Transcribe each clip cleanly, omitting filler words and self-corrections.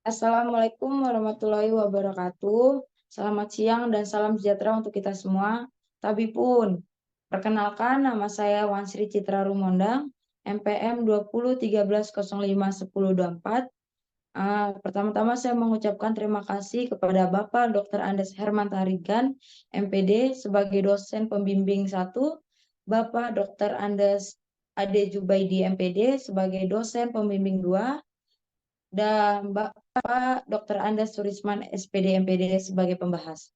Assalamualaikum warahmatullahi wabarakatuh. Selamat siang dan salam sejahtera untuk kita semua. Tabipun, perkenalkan nama saya Wansri Citra Rumondang, MPM 2013051024. Pertama-tama saya mengucapkan terima kasih kepada Bapak Dr. Andes Herman Tarigan, MPD sebagai dosen pembimbing 1, Bapak Dr. Andes Ade Jubaidi, MPD sebagai dosen pembimbing 2, dan Bapak Dr. Andes Surisman SPD MPD sebagai pembahas.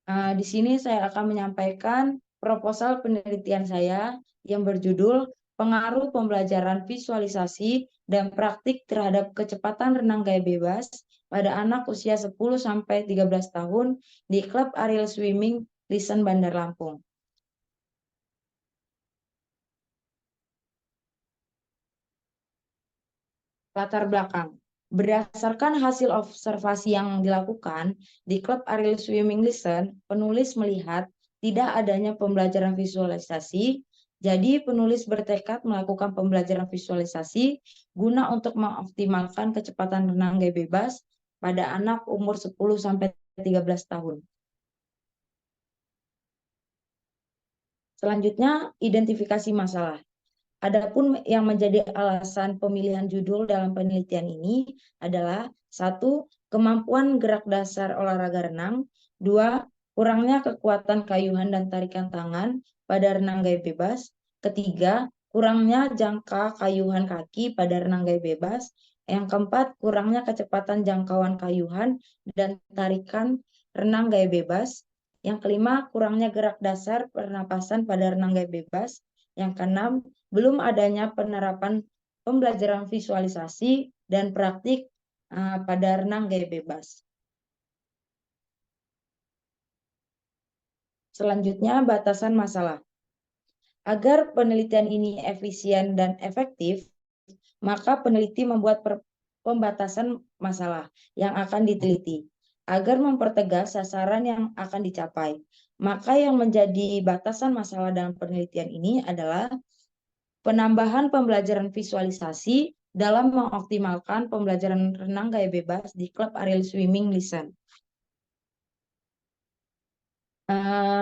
Di sini saya akan menyampaikan proposal penelitian saya yang berjudul Pengaruh Pembelajaran Visualisasi dan Praktik Terhadap Kecepatan Renang Gaya Bebas pada anak usia 10-13 tahun di Klub Ariel Swimming Lisen Bandar Lampung. Latar belakang. Berdasarkan hasil observasi yang dilakukan di Klub Ariel Swimming Lesson, penulis melihat tidak adanya pembelajaran visualisasi. Jadi penulis bertekad melakukan pembelajaran visualisasi guna untuk mengoptimalkan kecepatan renang gaya bebas pada anak umur 10-13 tahun. Selanjutnya, identifikasi masalah. Adapun yang menjadi alasan pemilihan judul dalam penelitian ini adalah: 1. Kemampuan gerak dasar olahraga renang. 2. Kurangnya kekuatan kayuhan dan tarikan tangan pada renang gaya bebas. Ketiga, kurangnya jangka kayuhan kaki pada renang gaya bebas. Yang keempat, kurangnya kecepatan jangkauan kayuhan dan tarikan renang gaya bebas. Yang kelima, kurangnya gerak dasar pernapasan pada renang gaya bebas. Yang keenam, belum adanya penerapan pembelajaran visualisasi dan praktik pada renang gaya bebas. Selanjutnya, batasan masalah. Agar penelitian ini efisien dan efektif, maka peneliti membuat pembatasan masalah yang akan diteliti agar mempertegas sasaran yang akan dicapai. Maka yang menjadi batasan masalah dalam penelitian ini adalah penambahan pembelajaran visualisasi dalam mengoptimalkan pembelajaran renang gaya bebas di Klub Ariel Swimming Lisen.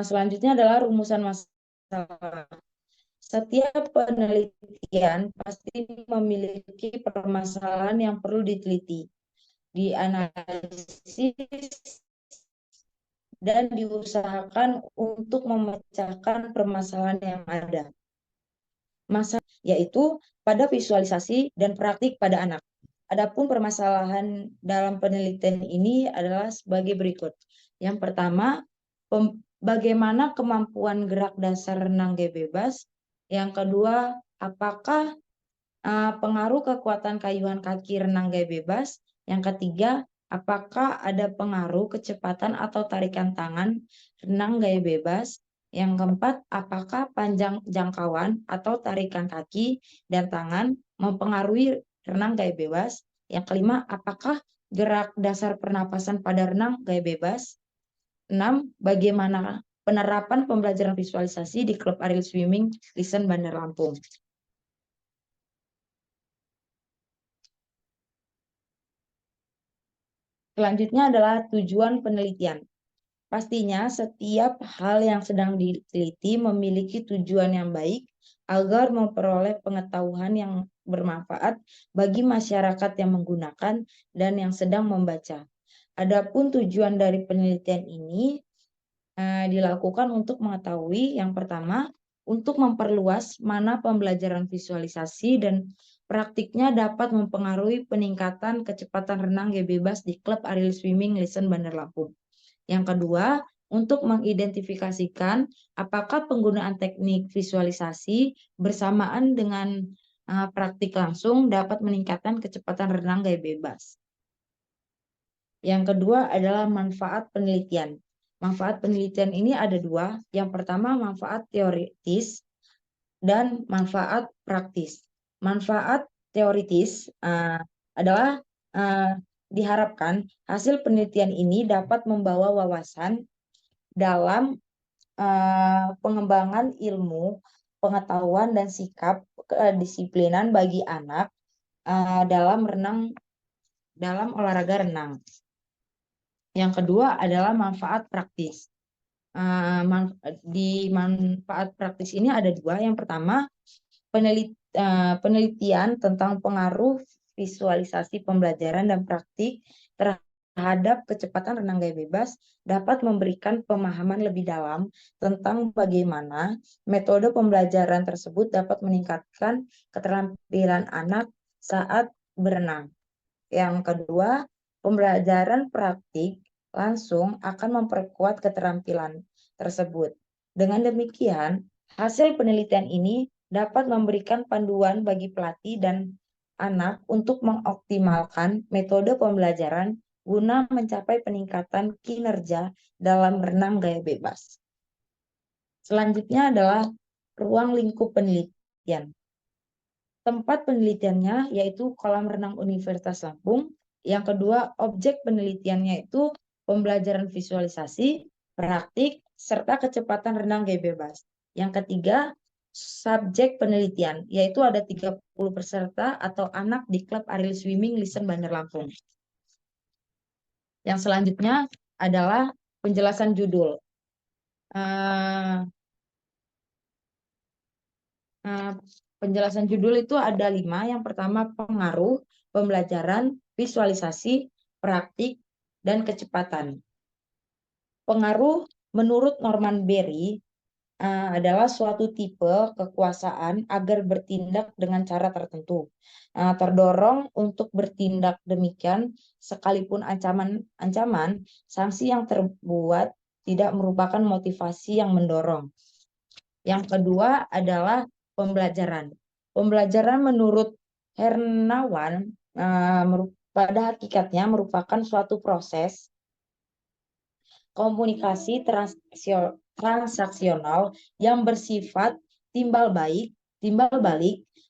Selanjutnya adalah rumusan masalah. Setiap penelitian pasti memiliki permasalahan yang perlu diteliti, dianalisis, dan diusahakan untuk memecahkan permasalahan yang ada. Masalah yaitu pada visualisasi dan praktik pada anak. Adapun permasalahan dalam penelitian ini adalah sebagai berikut. Yang pertama, bagaimana kemampuan gerak dasar renang gaya bebas. Yang kedua, apakah pengaruh kekuatan kayuhan kaki renang gaya bebas. Yang ketiga, apakah ada pengaruh kecepatan atau tarikan tangan renang gaya bebas. Yang keempat, apakah panjang jangkauan atau tarikan kaki dan tangan mempengaruhi renang gaya bebas. Yang kelima, apakah gerak dasar pernapasan pada renang gaya bebas. 6. Bagaimana penerapan pembelajaran visualisasi di Klub Ariel Swimming Lisen Bandar Lampung. Selanjutnya adalah tujuan penelitian. Pastinya setiap hal yang sedang diteliti memiliki tujuan yang baik agar memperoleh pengetahuan yang bermanfaat bagi masyarakat yang menggunakan dan yang sedang membaca. Adapun tujuan dari penelitian ini dilakukan untuk mengetahui yang pertama, untuk memperluas mana pembelajaran visualisasi dan praktiknya dapat mempengaruhi peningkatan kecepatan renang gaya bebas di Klub Ariel Swimming Lisen Bandar Lampung. Yang kedua, untuk mengidentifikasikan apakah penggunaan teknik visualisasi bersamaan dengan praktik langsung dapat meningkatkan kecepatan renang gaya bebas. Yang kedua adalah manfaat penelitian. Manfaat penelitian ini ada dua. Yang pertama, manfaat teoritis dan manfaat praktis. Manfaat teoritis adalah diharapkan hasil penelitian ini dapat membawa wawasan dalam pengembangan ilmu, pengetahuan, dan sikap kedisiplinan bagi anak dalam renang dalam olahraga renang. Yang kedua adalah manfaat praktis. Di manfaat praktis ini ada dua. Yang pertama, penelitian tentang pengaruh visualisasi pembelajaran dan praktik terhadap kecepatan renang gaya bebas dapat memberikan pemahaman lebih dalam tentang bagaimana metode pembelajaran tersebut dapat meningkatkan keterampilan anak saat berenang. Yang kedua, pembelajaran praktik langsung akan memperkuat keterampilan tersebut. Dengan demikian, hasil penelitian ini dapat memberikan panduan bagi pelatih dan anak untuk mengoptimalkan metode pembelajaran guna mencapai peningkatan kinerja dalam renang gaya bebas. Selanjutnya adalah ruang lingkup penelitian. Tempat penelitiannya yaitu kolam renang Universitas Lampung. Yang kedua, objek penelitiannya itu pembelajaran visualisasi, praktik, serta kecepatan renang gaya bebas. Yang ketiga, subjek penelitian, yaitu ada 30 peserta atau anak di klub Ariel Swimming Listen Bandar Lampung. Yang selanjutnya adalah penjelasan judul. Penjelasan judul itu ada 5. Yang pertama, pengaruh, pembelajaran, visualisasi, praktik, dan kecepatan. Pengaruh menurut Norman Berry adalah suatu tipe kekuasaan agar bertindak dengan cara tertentu. Terdorong untuk bertindak demikian sekalipun ancaman sanksi yang terbuat tidak merupakan motivasi yang mendorong. Yang kedua adalah pembelajaran. Pembelajaran menurut Hernawan pada hakikatnya merupakan suatu proses komunikasi transaksional yang bersifat timbal balik,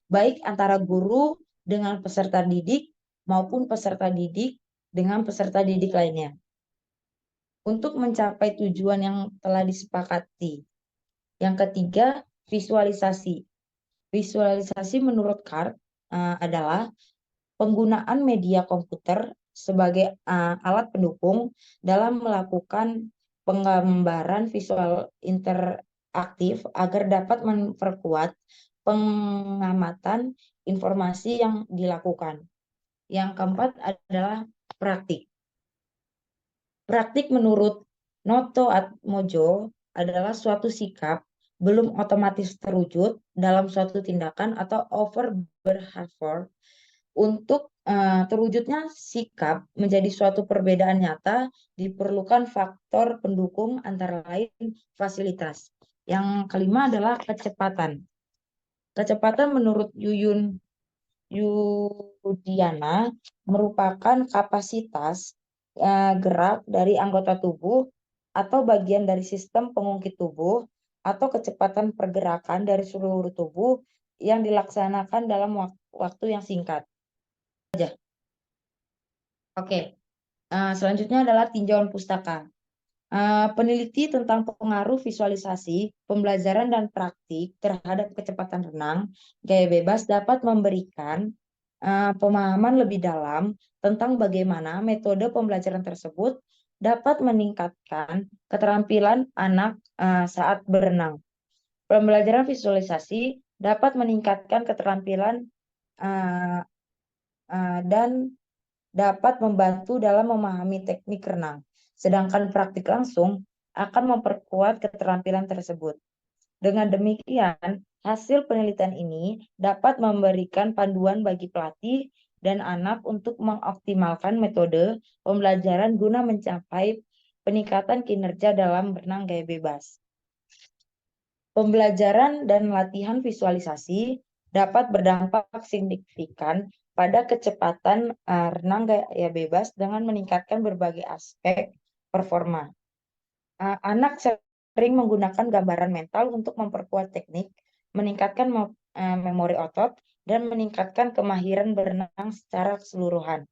baik antara guru dengan peserta didik maupun peserta didik dengan peserta didik lainnya, untuk mencapai tujuan yang telah disepakati. Yang ketiga, visualisasi. Visualisasi menurut Card adalah penggunaan media komputer sebagai alat pendukung dalam melakukan penggambaran visual interaktif agar dapat memperkuat pengamatan informasi yang dilakukan. Yang keempat adalah praktik. Praktik menurut Noto Atmojo adalah suatu sikap belum otomatis terwujud dalam suatu tindakan atau over behavior. Untuk terwujudnya sikap menjadi suatu perbedaan nyata diperlukan faktor pendukung antara lain fasilitas. Yang kelima adalah kecepatan. Kecepatan menurut Yudiana merupakan kapasitas gerak dari anggota tubuh atau bagian dari sistem pengungkit tubuh atau kecepatan pergerakan dari seluruh tubuh yang dilaksanakan dalam waktu yang singkat. Oke, selanjutnya adalah tinjauan pustaka. Peneliti tentang pengaruh visualisasi, pembelajaran dan praktik terhadap kecepatan renang gaya bebas dapat memberikan pemahaman lebih dalam tentang bagaimana metode pembelajaran tersebut dapat meningkatkan keterampilan anak saat berenang. Pembelajaran visualisasi dapat meningkatkan keterampilan dan dapat membantu dalam memahami teknik renang. Sedangkan praktik langsung akan memperkuat keterampilan tersebut. Dengan demikian, hasil penelitian ini dapat memberikan panduan bagi pelatih dan anak untuk mengoptimalkan metode pembelajaran guna mencapai peningkatan kinerja dalam berenang gaya bebas. Pembelajaran dan latihan visualisasi dapat berdampak signifikan pada kecepatan renang gaya bebas dengan meningkatkan berbagai aspek performa. Anak sering menggunakan gambaran mental untuk memperkuat teknik, meningkatkan memori otot, dan meningkatkan kemahiran berenang secara keseluruhan.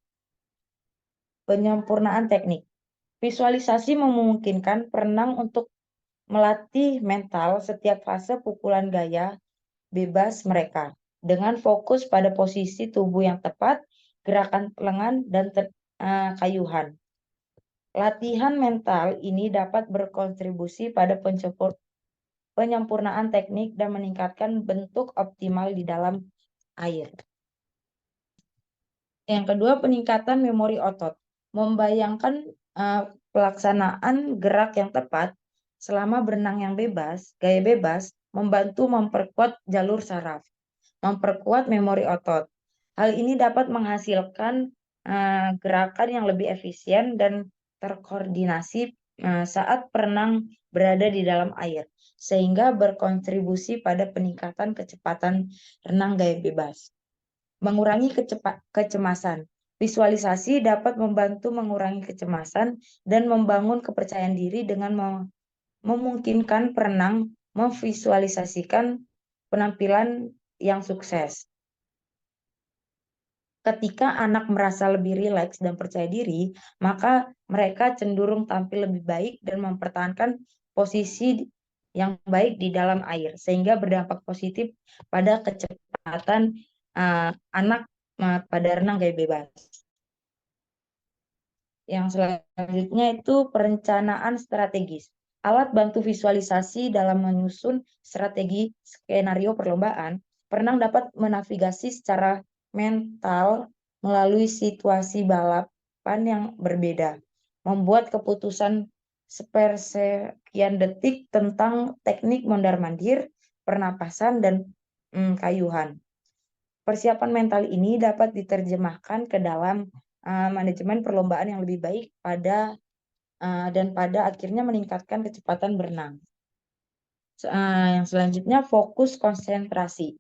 Penyempurnaan teknik. Visualisasi memungkinkan perenang untuk melatih mental setiap fase pukulan gaya bebas mereka dengan fokus pada posisi tubuh yang tepat, gerakan lengan, dan kayuhan. Latihan mental ini dapat berkontribusi pada penyempurnaan teknik dan meningkatkan bentuk optimal di dalam air. Yang kedua, peningkatan memori otot. Membayangkan pelaksanaan gerak yang tepat selama berenang yang bebas, gaya bebas, membantu memperkuat jalur saraf, memperkuat memori otot. Hal ini dapat menghasilkan gerakan yang lebih efisien dan terkoordinasi saat perenang berada di dalam air, sehingga berkontribusi pada peningkatan kecepatan renang gaya bebas. Mengurangi kecemasan. Visualisasi dapat membantu mengurangi kecemasan dan membangun kepercayaan diri dengan memungkinkan perenang memvisualisasikan penampilan yang sukses. Ketika anak merasa lebih rileks dan percaya diri, maka mereka cenderung tampil lebih baik dan mempertahankan posisi yang baik di dalam air, sehingga berdampak positif pada kecepatan anak pada renang gaya bebas. Yang selanjutnya itu perencanaan strategis. Alat bantu visualisasi dalam menyusun strategi skenario perlombaan. Perenang dapat menavigasi secara mental melalui situasi balapan yang berbeda, membuat keputusan sepersekian detik tentang teknik mondar-mandir, pernapasan, dan kayuhan. Persiapan mental ini dapat diterjemahkan ke dalam manajemen perlombaan yang lebih baik dan pada akhirnya meningkatkan kecepatan berenang. Yang selanjutnya fokus konsentrasi.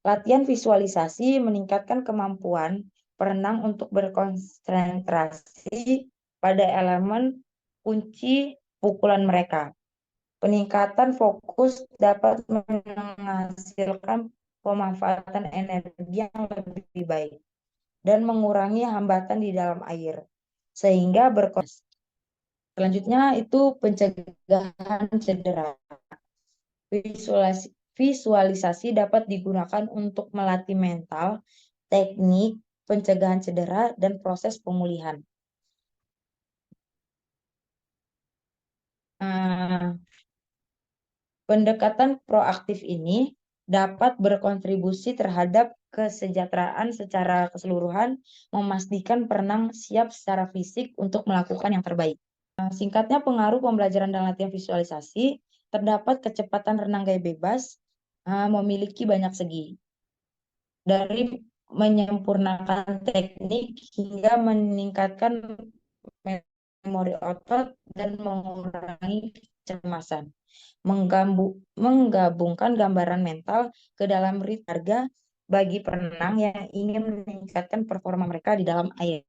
Latihan visualisasi meningkatkan kemampuan perenang untuk berkonsentrasi pada elemen kunci pukulan mereka. Peningkatan fokus dapat menghasilkan pemanfaatan energi yang lebih baik dan mengurangi hambatan di dalam air, sehingga Selanjutnya itu pencegahan cedera. Visualisasi dapat digunakan untuk melatih mental, teknik, pencegahan cedera, dan proses pemulihan. Pendekatan proaktif ini dapat berkontribusi terhadap kesejahteraan secara keseluruhan, memastikan perenang siap secara fisik untuk melakukan yang terbaik. Singkatnya, pengaruh pembelajaran dan latihan visualisasi, terdapat kecepatan renang gaya bebas memiliki banyak segi. Dari menyempurnakan teknik hingga meningkatkan memori otot dan mengurangi kecemasan. Menggabungkan gambaran mental ke dalam harga bagi perenang yang ingin meningkatkan performa mereka di dalam air.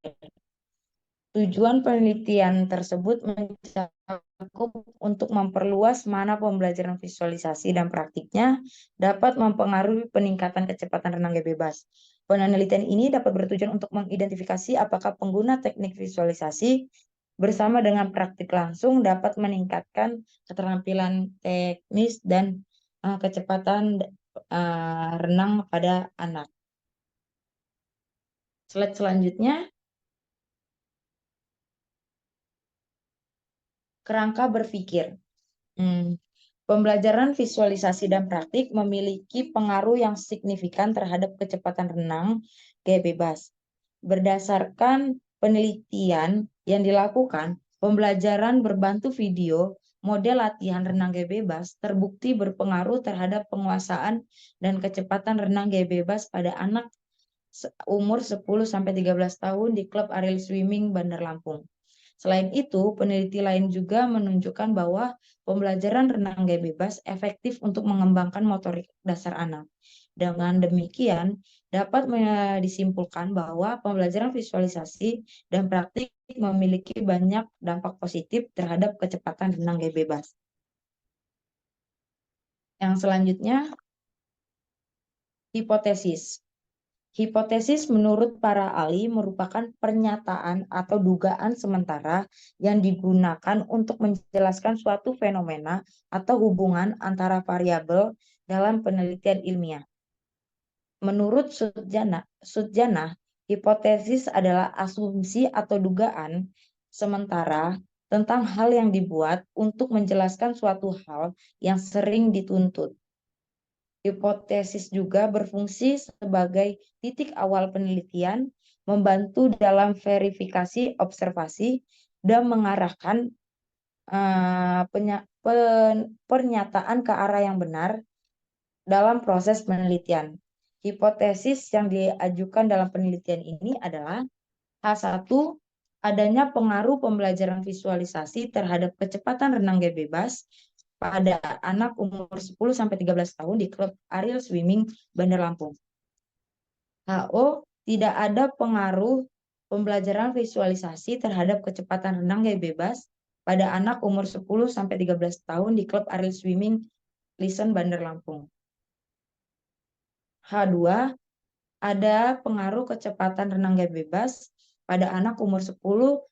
Tujuan penelitian tersebut mencakup untuk memperluas mana pembelajaran visualisasi dan praktiknya dapat mempengaruhi peningkatan kecepatan renang gaya bebas. Penelitian ini dapat bertujuan untuk mengidentifikasi apakah pengguna teknik visualisasi bersama dengan praktik langsung dapat meningkatkan keterampilan teknis dan kecepatan renang pada anak. Slide selanjutnya. Kerangka berpikir. Pembelajaran visualisasi dan praktik memiliki pengaruh yang signifikan terhadap kecepatan renang gaya bebas. Berdasarkan penelitian yang dilakukan, pembelajaran berbantu video model latihan renang gaya bebas terbukti berpengaruh terhadap penguasaan dan kecepatan renang gaya bebas pada anak umur 10-13 tahun di klub Ariel Swimming Bandar Lampung. Selain itu, peneliti lain juga menunjukkan bahwa pembelajaran renang gaya bebas efektif untuk mengembangkan motorik dasar anak. Dengan demikian, dapat disimpulkan bahwa pembelajaran visualisasi dan praktik memiliki banyak dampak positif terhadap kecepatan renang gaya bebas. Yang selanjutnya, hipotesis. Hipotesis menurut para ahli merupakan pernyataan atau dugaan sementara yang digunakan untuk menjelaskan suatu fenomena atau hubungan antara variabel dalam penelitian ilmiah. Menurut Sutjana, Hipotesis adalah asumsi atau dugaan sementara tentang hal yang dibuat untuk menjelaskan suatu hal yang sering dituntut. Hipotesis juga berfungsi sebagai titik awal penelitian, membantu dalam verifikasi observasi, dan mengarahkan pernyataan ke arah yang benar dalam proses penelitian. Hipotesis yang diajukan dalam penelitian ini adalah H1, adanya pengaruh pembelajaran visualisasi terhadap kecepatan renang gaya bebas pada anak umur 10-13 tahun di klub Ariel Swimming Bandar Lampung. HO, tidak ada pengaruh pembelajaran visualisasi terhadap kecepatan renang gaya bebas pada anak umur 10-13 tahun di klub Ariel Swimming Listen Bandar Lampung. H2, ada pengaruh kecepatan renang gaya bebas pada anak umur 10-13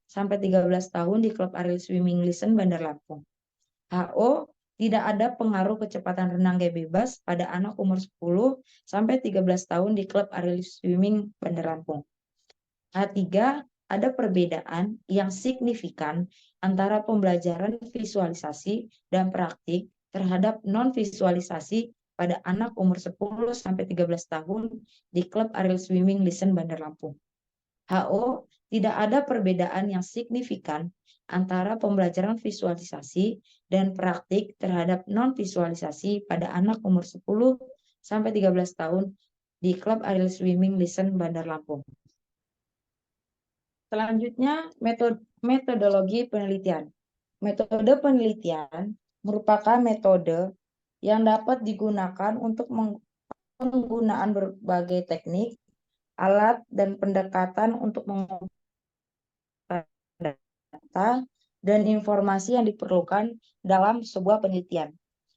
tahun di klub Ariel Swimming Listen Bandar Lampung. HO, tidak ada pengaruh kecepatan renang gaya bebas pada anak umur 10-13 tahun di klub Ariel Swimming Bandar Lampung. H3, ada perbedaan yang signifikan antara pembelajaran visualisasi dan praktik terhadap non-visualisasi pada anak umur 10-13 tahun di klub Ariel Swimming Listen Bandar Lampung. HO, tidak ada perbedaan yang signifikan antara pembelajaran visualisasi dan praktik terhadap non-visualisasi pada anak umur 10-13 tahun di klub Ariel Swimming Listen Bandar Lampung. Selanjutnya, metodologi penelitian. Metode penelitian merupakan metode yang dapat digunakan untuk penggunaan berbagai teknik, alat, dan pendekatan untuk mengumpulkan data dan informasi yang diperlukan dalam sebuah penelitian.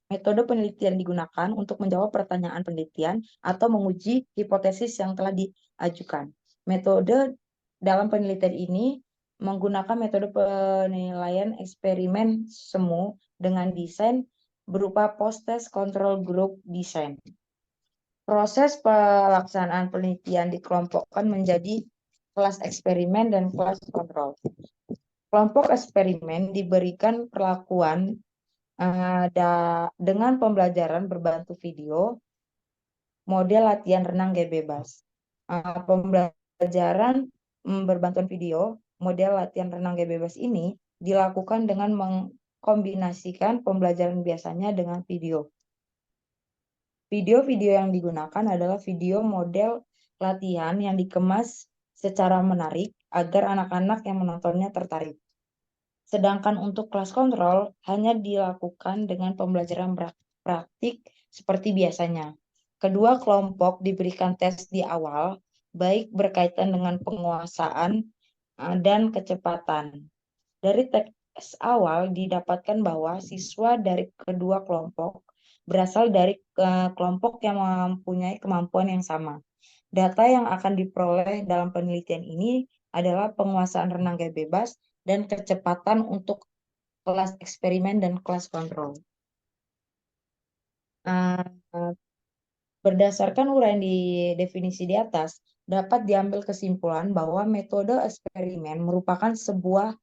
Metode penelitian digunakan untuk menjawab pertanyaan penelitian atau menguji hipotesis yang telah diajukan. Metode dalam penelitian ini menggunakan metode penilaian eksperimen semu dengan desain berupa post-test control group design. Proses pelaksanaan penelitian dikelompokkan menjadi kelas eksperimen dan kelas kontrol. Kelompok eksperimen diberikan perlakuan dengan pembelajaran berbantu video, model latihan renang gaya bebas. Pembelajaran berbantuan video, model latihan renang gaya bebas ini dilakukan dengan mengkombinasikan pembelajaran biasanya dengan video. Video-video yang digunakan adalah video model latihan yang dikemas secara menarik agar anak-anak yang menontonnya tertarik. Sedangkan untuk kelas kontrol hanya dilakukan dengan pembelajaran praktik seperti biasanya. Kedua kelompok diberikan tes di awal, baik berkaitan dengan penguasaan dan kecepatan. Dari tes awal didapatkan bahwa siswa dari kedua kelompok berasal dari kelompok yang mempunyai kemampuan yang sama. Data yang akan diperoleh dalam penelitian ini adalah penguasaan renang gaya bebas dan kecepatan untuk kelas eksperimen dan kelas kontrol. Berdasarkan uraian di definisi di atas, dapat diambil kesimpulan bahwa metode eksperimen merupakan sebuah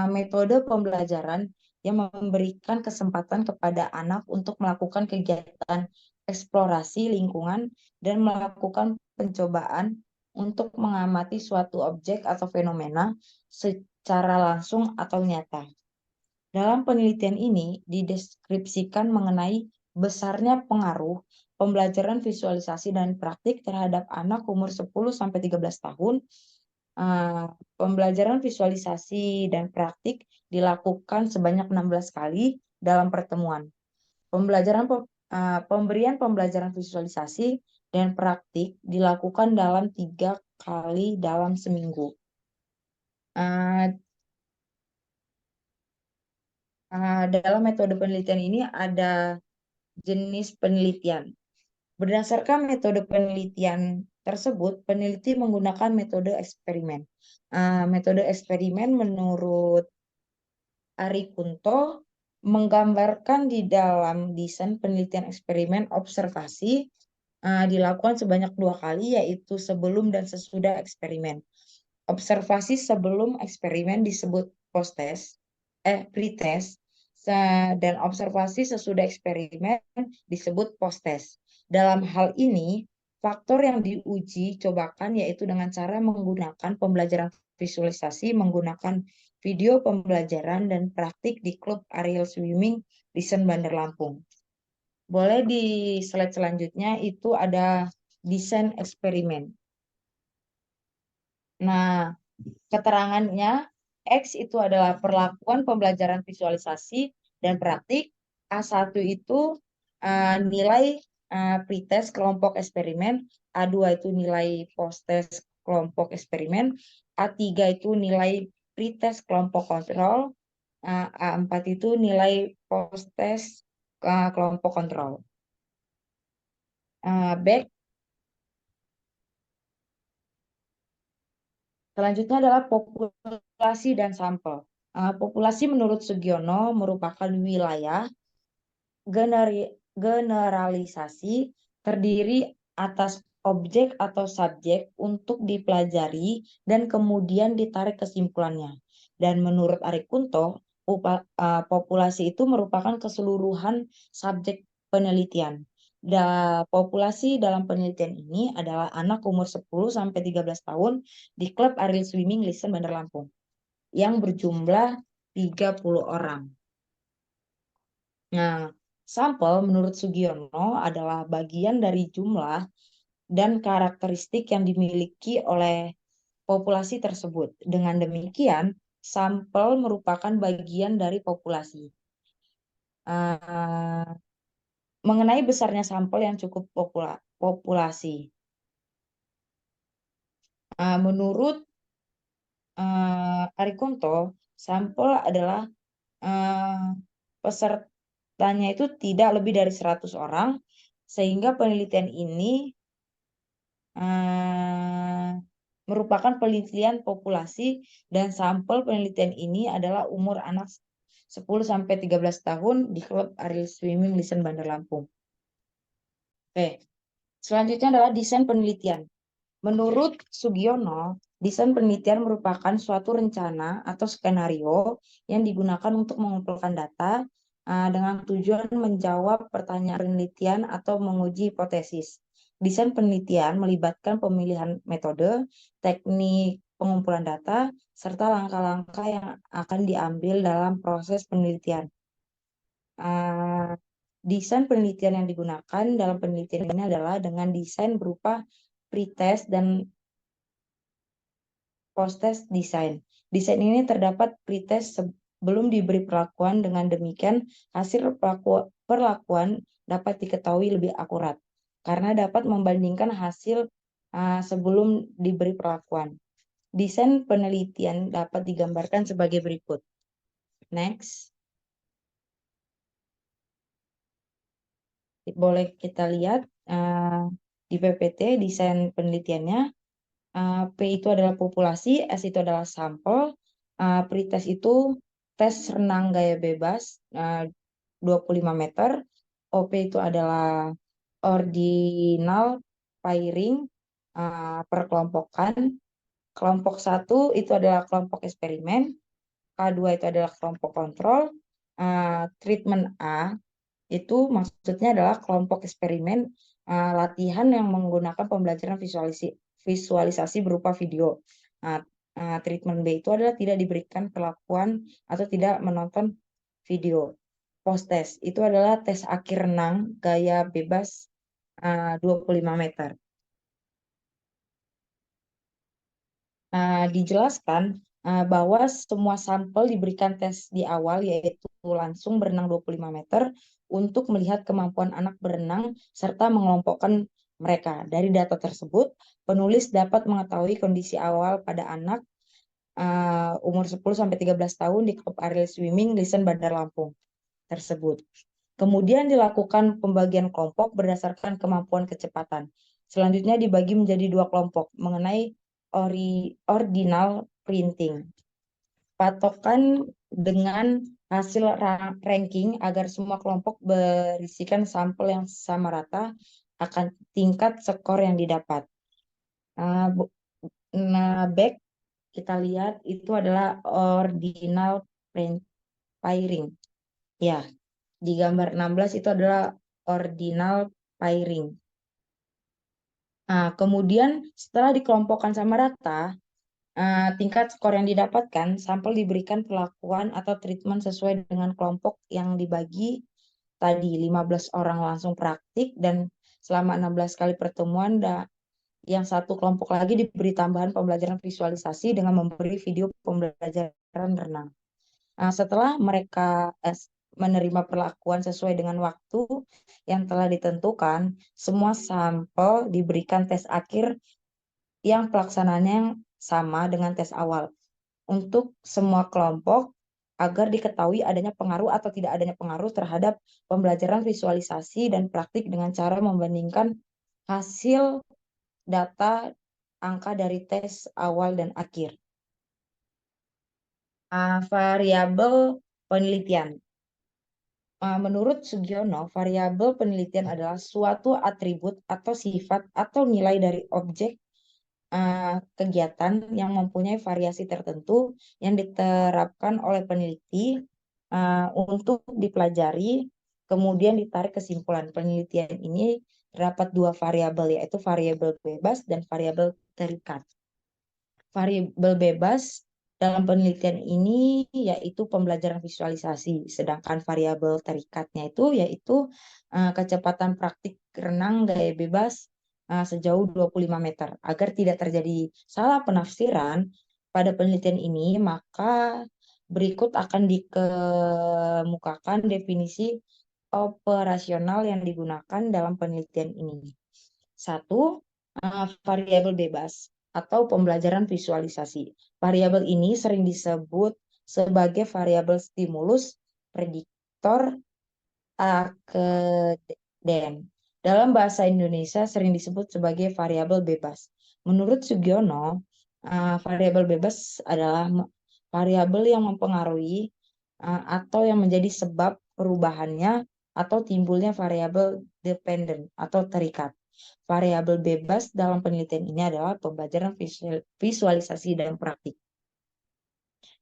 metode pembelajaran yang memberikan kesempatan kepada anak untuk melakukan kegiatan eksplorasi lingkungan dan melakukan pencobaan untuk mengamati suatu objek atau fenomena secara langsung atau nyata. Dalam penelitian ini dideskripsikan mengenai besarnya pengaruh pembelajaran visualisasi dan praktik terhadap anak umur 10-13 tahun. Pembelajaran visualisasi dan praktik dilakukan sebanyak 16 kali dalam pertemuan. Pemberian pembelajaran visualisasi dan praktik dilakukan dalam 3 kali dalam seminggu. Dalam metode penelitian ini ada jenis penelitian. Berdasarkan metode penelitian tersebut, peneliti menggunakan metode eksperimen. Metode eksperimen menurut Ari Kunto menggambarkan di dalam desain penelitian eksperimen observasi dilakukan sebanyak 2 kali, yaitu sebelum dan sesudah eksperimen. Observasi sebelum eksperimen disebut pretest, dan observasi sesudah eksperimen disebut posttest. Dalam hal ini, faktor yang diuji cobakan yaitu dengan cara menggunakan pembelajaran visualisasi, menggunakan video pembelajaran dan praktik di klub aerial swimming Lisen Bandar Lampung. Boleh di slide selanjutnya itu ada desain eksperimen. Nah, keterangannya, X itu adalah perlakuan pembelajaran visualisasi dan praktik. A1 itu nilai pretest kelompok eksperimen. A2 itu nilai post-test kelompok eksperimen. A3 itu nilai pretest kelompok kontrol. A4 itu nilai post-test kelompok kontrol. Back. Selanjutnya adalah populasi dan sampel. Populasi menurut Sugiono merupakan wilayah generalisasi terdiri atas objek atau subjek untuk dipelajari dan kemudian ditarik kesimpulannya. Dan menurut Ari Kunto, populasi itu merupakan keseluruhan subjek penelitian. Populasi dalam penelitian ini adalah anak umur 10 sampai 13 tahun di klub aerial swimming Lisen Bandar Lampung yang berjumlah 30 orang. Nah, sampel menurut Sugiono adalah bagian dari jumlah dan karakteristik yang dimiliki oleh populasi tersebut. Dengan demikian, sampel merupakan bagian dari populasi. Mengenai besarnya sampel yang cukup populasi. Menurut Arikunto, sampel adalah pesertanya itu tidak lebih dari 100 orang, sehingga penelitian ini merupakan penelitian populasi dan sampel penelitian ini adalah umur anak 10 sampai 13 tahun di klub aerial swimming Lisen Bandar Lampung. Oke. Selanjutnya adalah desain penelitian. Menurut Sugiono, desain penelitian merupakan suatu rencana atau skenario yang digunakan untuk mengumpulkan data dengan tujuan menjawab pertanyaan penelitian atau menguji hipotesis. Desain penelitian melibatkan pemilihan metode, teknik pengumpulan data, serta langkah-langkah yang akan diambil dalam proses penelitian. Desain penelitian yang digunakan dalam penelitian ini adalah dengan desain berupa pretest dan post-test desain. Desain ini terdapat pretest sebelum diberi perlakuan, dengan demikian hasil perlakuan dapat diketahui lebih akurat karena dapat membandingkan hasil sebelum diberi perlakuan. Desain penelitian dapat digambarkan sebagai berikut. Next. Boleh kita lihat di PPT desain penelitiannya. P itu adalah populasi, S itu adalah sampel, pretest itu tes renang gaya bebas 25 meter, OP itu adalah ordinal pairing perkelompokan, kelompok 1 itu adalah kelompok eksperimen, K2 itu adalah kelompok kontrol, treatment A itu maksudnya adalah kelompok eksperimen latihan yang menggunakan pembelajaran visualisasi berupa video. Treatment B itu adalah tidak diberikan perlakuan atau tidak menonton video. Post test itu adalah tes akhir renang gaya bebas 25 meter. Dijelaskan bahwa semua sampel diberikan tes di awal, yaitu langsung berenang 25 meter untuk melihat kemampuan anak berenang serta mengelompokkan mereka. Dari data tersebut, penulis dapat mengetahui kondisi awal pada anak umur 10-13 tahun di klub aerial swimming Lisen Bandar Lampung tersebut. Kemudian dilakukan pembagian kelompok berdasarkan kemampuan kecepatan. Selanjutnya dibagi menjadi 2 kelompok mengenai ordinal printing. Patokan dengan hasil ranking agar semua kelompok berisikan sampel yang sama rata akan tingkat skor yang didapat. Nah, back kita lihat itu adalah ordinal pairing. Ya, di gambar 16 itu adalah ordinal pairing. Nah, kemudian setelah dikelompokkan sama rata, tingkat skor yang didapatkan, sampel diberikan perlakuan atau treatment sesuai dengan kelompok yang dibagi tadi. 15 orang langsung praktik dan selama 16 kali pertemuan yang satu kelompok lagi diberi tambahan pembelajaran visualisasi dengan memberi video pembelajaran renang. Nah, setelah mereka menerima perlakuan sesuai dengan waktu yang telah ditentukan, semua sampel diberikan tes akhir yang pelaksanaannya sama dengan tes awal untuk semua kelompok agar diketahui adanya pengaruh atau tidak adanya pengaruh terhadap pembelajaran visualisasi dan praktik dengan cara membandingkan hasil data angka dari tes awal dan akhir. Variabel penelitian. Menurut Sugiono, variabel penelitian adalah suatu atribut atau sifat atau nilai dari objek kegiatan yang mempunyai variasi tertentu yang diterapkan oleh peneliti untuk dipelajari, kemudian ditarik kesimpulan. Penelitian ini terdapat dua variabel, yaitu variabel bebas dan variabel terikat. Variabel bebas dalam penelitian ini yaitu pembelajaran visualisasi, sedangkan variabel terikatnya itu yaitu kecepatan praktik renang gaya bebas sejauh 25 meter. Agar tidak terjadi salah penafsiran pada penelitian ini, maka berikut akan dikemukakan definisi operasional yang digunakan dalam penelitian ini. Satu, variabel bebas atau pembelajaran visualisasi. Variabel ini sering disebut sebagai variabel stimulus, prediktor, akeden. Dalam bahasa Indonesia sering disebut sebagai variabel bebas. Menurut Sugiono, variabel bebas adalah variabel yang mempengaruhi atau yang menjadi sebab perubahannya atau timbulnya variabel dependent atau terikat. Variabel bebas dalam penelitian ini adalah pembelajaran visualisasi dan praktik.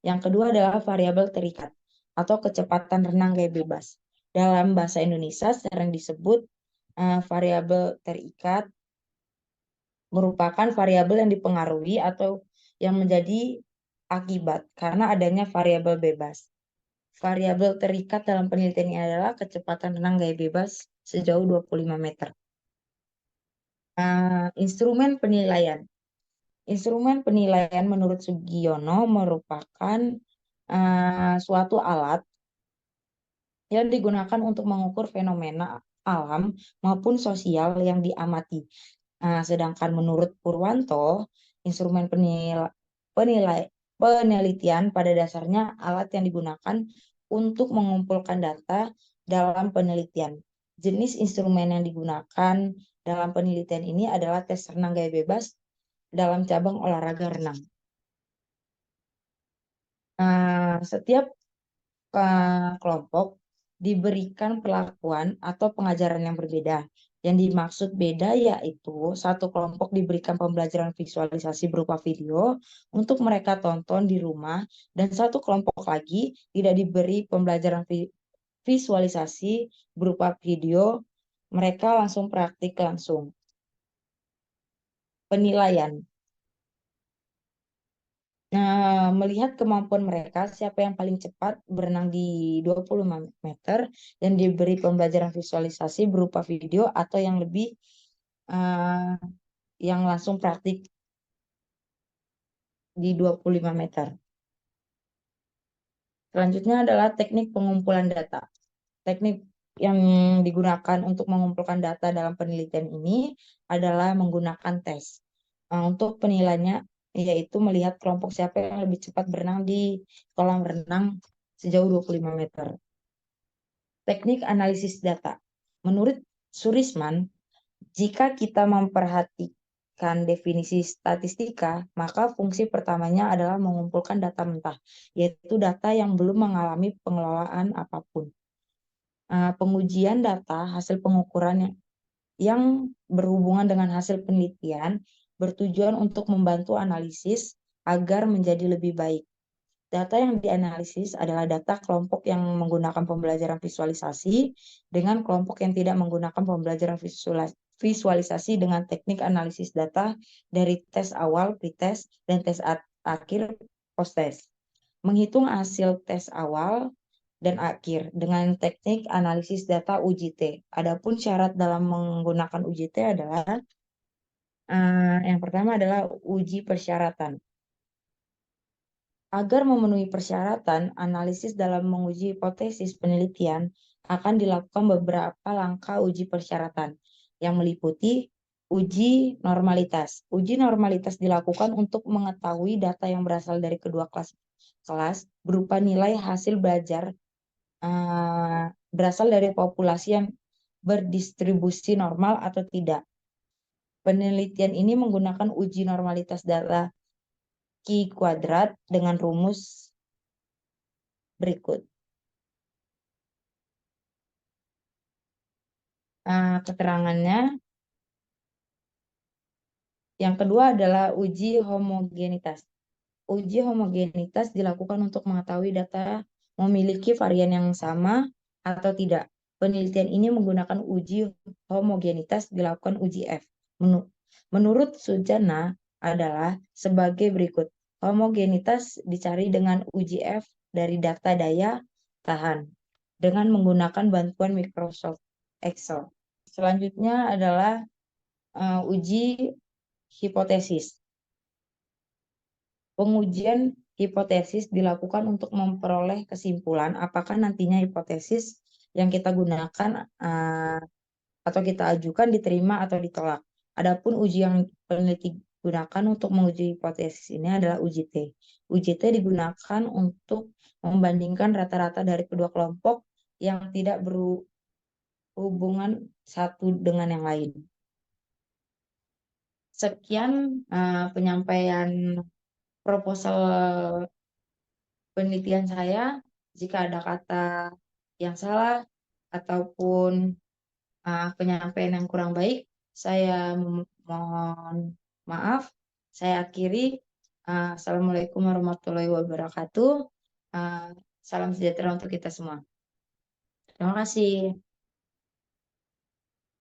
Yang kedua adalah variabel terikat atau kecepatan renang gaya bebas. Dalam bahasa Indonesia sering disebut variabel terikat merupakan variabel yang dipengaruhi atau yang menjadi akibat karena adanya variabel bebas. Variabel terikat dalam penelitian ini adalah kecepatan renang gaya bebas sejauh 25 meter. Instrumen penilaian. Instrumen penilaian menurut Sugiono merupakan suatu alat yang digunakan untuk mengukur fenomena alam maupun sosial yang diamati. Sedangkan menurut Purwanto, instrumen penelitian pada dasarnya alat yang digunakan untuk mengumpulkan data dalam penelitian. Jenis instrumen yang digunakan dalam penelitian ini adalah tes renang gaya bebas dalam cabang olahraga renang. Setiap kelompok diberikan perlakuan atau pengajaran yang berbeda. Yang dimaksud beda yaitu satu kelompok diberikan pembelajaran visualisasi berupa video untuk mereka tonton di rumah dan satu kelompok lagi tidak diberi pembelajaran visualisasi berupa video, mereka langsung praktik langsung. Penilaian. Melihat kemampuan mereka, siapa yang paling cepat berenang di 25 meter dan diberi pembelajaran visualisasi berupa video atau yang lebih yang langsung praktik di 25 meter. Selanjutnya adalah teknik pengumpulan data. Teknik yang digunakan untuk mengumpulkan data dalam penelitian ini adalah menggunakan tes. Untuk penilaiannya yaitu melihat kelompok siapa yang lebih cepat berenang di kolam renang sejauh 25 meter. Teknik analisis data. Menurut Surisman, jika kita memperhatikan definisi statistika, maka fungsi pertamanya adalah mengumpulkan data mentah, yaitu data yang belum mengalami pengelolaan apapun. Pengujian data, hasil pengukuran yang berhubungan dengan hasil penelitian bertujuan untuk membantu analisis agar menjadi lebih baik. Data yang dianalisis adalah data kelompok yang menggunakan pembelajaran visualisasi dengan kelompok yang tidak menggunakan pembelajaran visualisasi dengan teknik analisis data dari tes awal, pretest, dan tes akhir, post-test. Menghitung hasil tes awal dan akhir dengan teknik analisis data UJT. Adapun syarat dalam menggunakan UJT adalah yang pertama adalah uji persyaratan. Agar memenuhi persyaratan, analisis dalam menguji hipotesis penelitian akan dilakukan beberapa langkah uji persyaratan yang meliputi uji normalitas. Uji normalitas dilakukan untuk mengetahui data yang berasal dari kedua kelas berupa nilai hasil belajar berasal dari populasi yang berdistribusi normal atau tidak. Penelitian ini menggunakan uji normalitas data Q kuadrat dengan rumus berikut. Keterangannya, yang kedua adalah uji homogenitas. Uji homogenitas dilakukan untuk mengetahui data memiliki varian yang sama atau tidak. Penelitian ini menggunakan uji homogenitas dilakukan uji F. Menurut Sujana adalah sebagai berikut. Homogenitas dicari dengan uji F dari data daya tahan dengan menggunakan bantuan Microsoft Excel. Selanjutnya adalah uji hipotesis. Pengujian hipotesis dilakukan untuk memperoleh kesimpulan apakah nantinya hipotesis yang kita gunakan atau kita ajukan diterima atau ditolak. Adapun uji yang peneliti gunakan untuk menguji hipotesis ini adalah uji T. Uji T digunakan untuk membandingkan rata-rata dari kedua kelompok yang tidak berhubungan satu dengan yang lain. Sekian penyampaian proposal penelitian saya. Jika ada kata yang salah ataupun penyampaian yang kurang baik, saya mohon maaf. Saya akhiri. Assalamualaikum warahmatullahi wabarakatuh. Salam sejahtera untuk kita semua. Terima kasih.